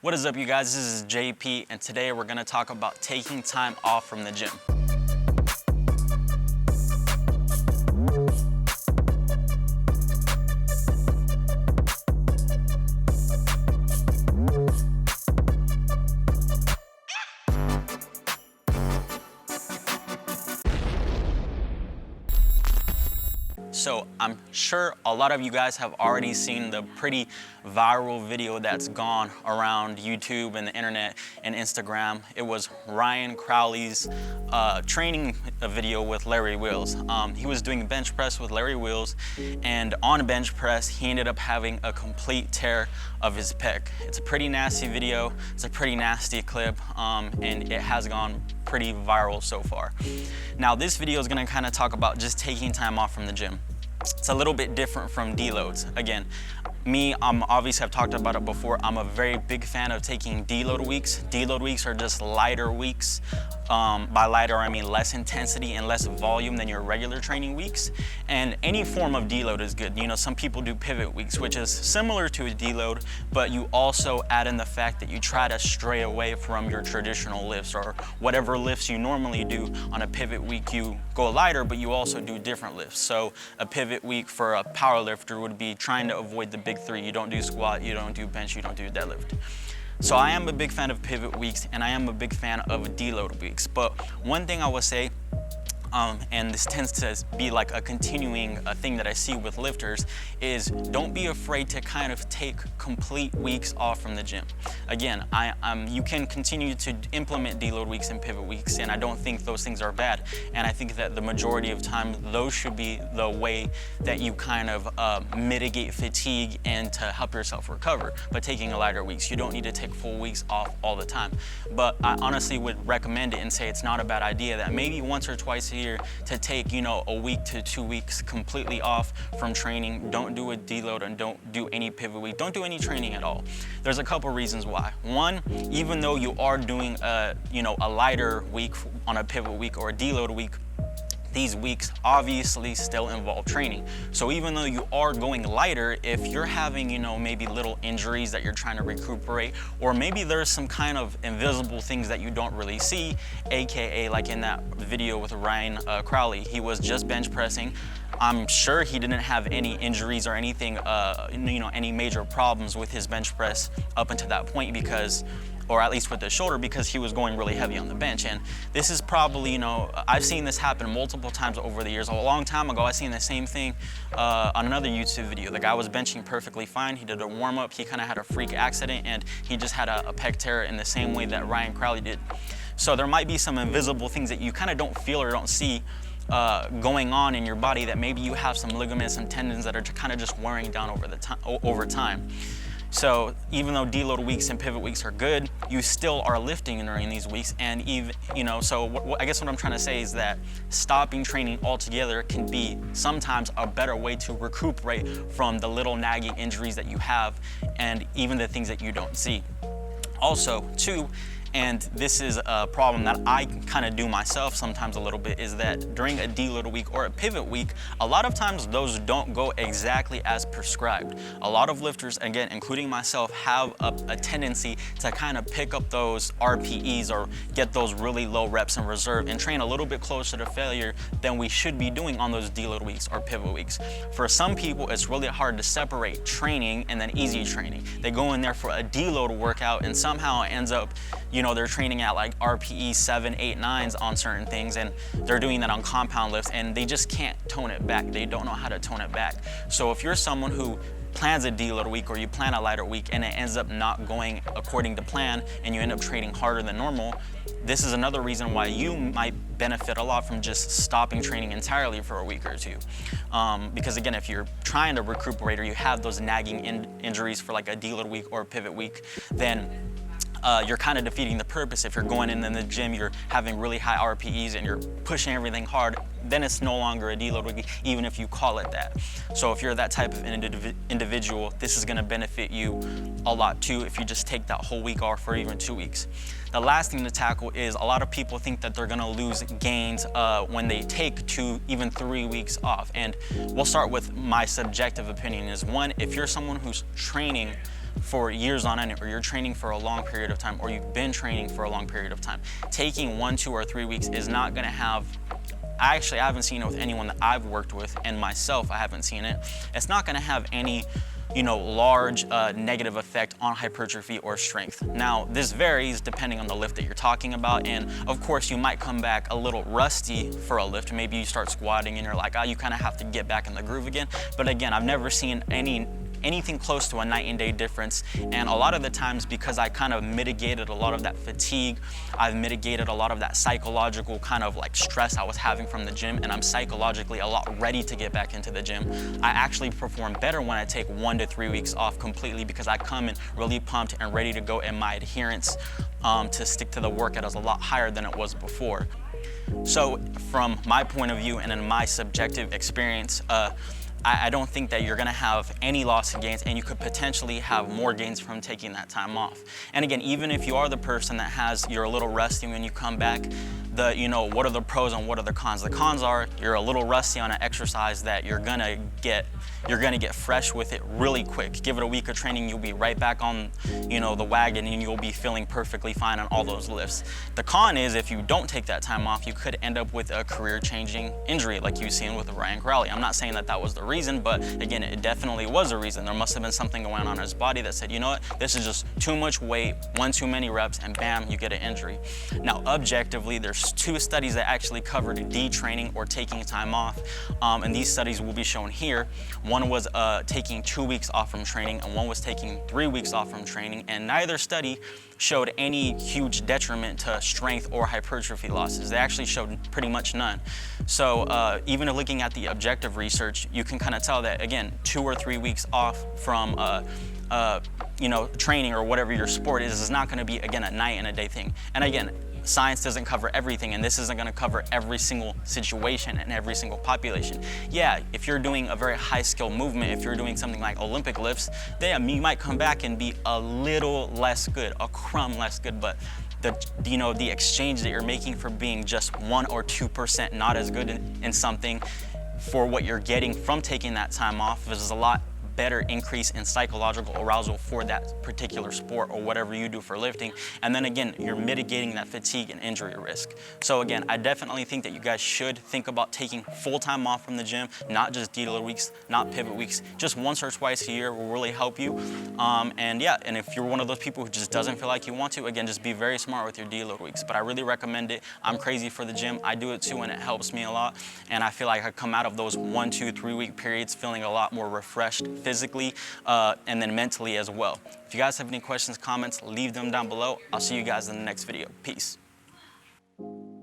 What is up, you guys? This is JP, and today we're gonna talk about taking time off from the gym. So I'm sure a lot of you guys have already seen the pretty viral video that's gone around YouTube and the internet and Instagram. It was Ryan Crowley's training video with Larry Wheels. He was doing bench press with Larry Wheels, and on bench press, he ended up having a complete tear of his pec. It's a pretty nasty video. It's a pretty nasty clip, and it has gone pretty viral so far. Now, this video is gonna kind of talk about just taking time off from the gym. It's a little bit different from deloads. Again, me, obviously I've talked about it before, I'm a very big fan of taking deload weeks. Deload weeks are just lighter weeks. By lighter, I mean less intensity and less volume than your regular training weeks. And any form of deload is good. You know, some people do pivot weeks, which is similar to a deload, but you also add in the fact that you try to stray away from your traditional lifts, or whatever lifts you normally do. On a pivot week, you go lighter, but you also do different lifts. So a pivot week for a power lifter would be trying to avoid the big three. You don't do squat, you don't do bench, you don't do deadlift. So I am a big fan of pivot weeks, and I am a big fan of deload weeks. But one thing I would say, and this tends to be like a continuing thing that I see with lifters, is don't be afraid to kind of take complete weeks off from the gym. Again, you can continue to implement deload weeks and pivot weeks, and I don't think those things are bad. And I think that the majority of time, those should be the way that you kind of mitigate fatigue and to help yourself recover. But taking a lighter weeks, you don't need to take full weeks off all the time. But I honestly would recommend it and say it's not a bad idea that maybe once or twice a year to take, you know, a week to 2 weeks completely off from training. Don't do a deload and don't do any pivot week. Don't do any training at all. There's a couple reasons why. One, even though you are doing a lighter week on a pivot week or a deload week, these weeks obviously still involve training. So even though you are going lighter, if you're having, maybe little injuries that you're trying to recuperate, or maybe there's some kind of invisible things that you don't really see, AKA like in that video with Ryan Crowley, he was just bench pressing. I'm sure he didn't have any injuries or anything, any major problems with his bench press up until that point, because or at least with the shoulder, because he was going really heavy on the bench. And this is probably, I've seen this happen multiple times over the years. A long time ago, I seen the same thing on another YouTube video. The guy was benching perfectly fine. He did a warm up. He kind of had a freak accident, and he just had a pec tear in the same way that Ryan Crowley did. So there might be some invisible things that you kind of don't feel or don't see going on in your body, that maybe you have some ligaments and tendons that are kind of just wearing down over time. So even though deload weeks and pivot weeks are good, you still are lifting during these weeks. And even, so I guess what I'm trying to say is that stopping training altogether can be sometimes a better way to recuperate from the little nagging injuries that you have, and even the things that you don't see. Also, too, and this is a problem that I kind of do myself sometimes a little bit, is that during a deload week or a pivot week, a lot of times those don't go exactly as prescribed. A lot of lifters, again, including myself, have a tendency to kind of pick up those RPEs or get those really low reps in reserve and train a little bit closer to failure than we should be doing on those deload weeks or pivot weeks. For some people, it's really hard to separate training and then easy training. They go in there for a deload workout, and somehow it ends up, they're training at like RPE 7, 8, 9s on certain things, and they're doing that on compound lifts, and they just can't tone it back. They don't know how to tone it back. So if you're someone who plans a deload week, or you plan a lighter week, and it ends up not going according to plan, and you end up training harder than normal, this is another reason why you might benefit a lot from just stopping training entirely for a week or two. Because again, if you're trying to recuperate, or you have those nagging injuries for like a deload week or a pivot week, then you're kind of defeating the purpose. If you're going in the gym, you're having really high RPEs and you're pushing everything hard, then it's no longer a deload week, even if you call it that. So if you're that type of individual, this is gonna benefit you a lot too, if you just take that whole week off or even 2 weeks. The last thing to tackle is, a lot of people think that they're gonna lose gains when they take 2, even 3 weeks off. And we'll start with my subjective opinion is, one, if you're someone who's training for years on end, or you're training for a long period of time, or you've been training for a long period of time, taking 1, 2, or 3 weeks is not gonna have, I haven't seen it with anyone that I've worked with, and myself, I haven't seen it. It's not gonna have any, large negative effect on hypertrophy or strength. Now, this varies depending on the lift that you're talking about, and of course, you might come back a little rusty for a lift. Maybe you start squatting and you're like, you kind of have to get back in the groove again. But again, I've never seen anything close to a night and day difference. And a lot of the times, because I kind of mitigated a lot of that fatigue, I've mitigated a lot of that psychological kind of like stress I was having from the gym, and I'm psychologically a lot ready to get back into the gym. I actually perform better when I take 1 to 3 weeks off completely, because I come in really pumped and ready to go, and my adherence to stick to the workout is a lot higher than it was before. So from my point of view and in my subjective experience, I don't think that you're gonna have any loss of gains, and you could potentially have more gains from taking that time off. And again, even if you are the person that you're a little rusty when you come back, what are the pros and what are the cons? The cons are you're a little rusty on an exercise that you're gonna get fresh with it really quick. Give it a week of training, you'll be right back on, the wagon, and you'll be feeling perfectly fine on all those lifts. The con is if you don't take that time off, you could end up with a career-changing injury like you've seen with Ryan Crowley. I'm not saying that that was the reason, but again, it definitely was a reason. There must have been something going on in his body that said, you know what, this is just too much weight, 1 too many reps, and bam, you get an injury. Now, objectively, there's 2 studies that actually covered detraining or taking time off, and these studies will be shown here. One was taking 2 weeks off from training, and one was taking 3 weeks off from training, and neither study showed any huge detriment to strength or hypertrophy losses. They actually showed pretty much none. So even looking at the objective research, you can kind of tell that, again, 2 or 3 weeks off from training or whatever your sport is not gonna be, again, a night and a day thing. And again, science doesn't cover everything, and this isn't gonna cover every single situation and every single population. Yeah, if you're doing a very high skill movement, if you're doing something like Olympic lifts, then you might come back and be a little less good, a crumb less good, but the exchange that you're making for being just 1 or 2% not as good in something for what you're getting from taking that time off is a lot better increase in psychological arousal for that particular sport or whatever you do for lifting. And then again, you're mitigating that fatigue and injury risk. So again, I definitely think that you guys should think about taking full time off from the gym, not just deload weeks, not pivot weeks. Just once or twice a year will really help you. And if you're one of those people who just doesn't feel like you want to, again, just be very smart with your deload weeks. But I really recommend it. I'm crazy for the gym. I do it too, and it helps me a lot. And I feel like I come out of those 1, 2, 3 week periods feeling a lot more refreshed physically and then mentally as well. If you guys have any questions, comments, leave them down below. I'll see you guys in the next video. Peace.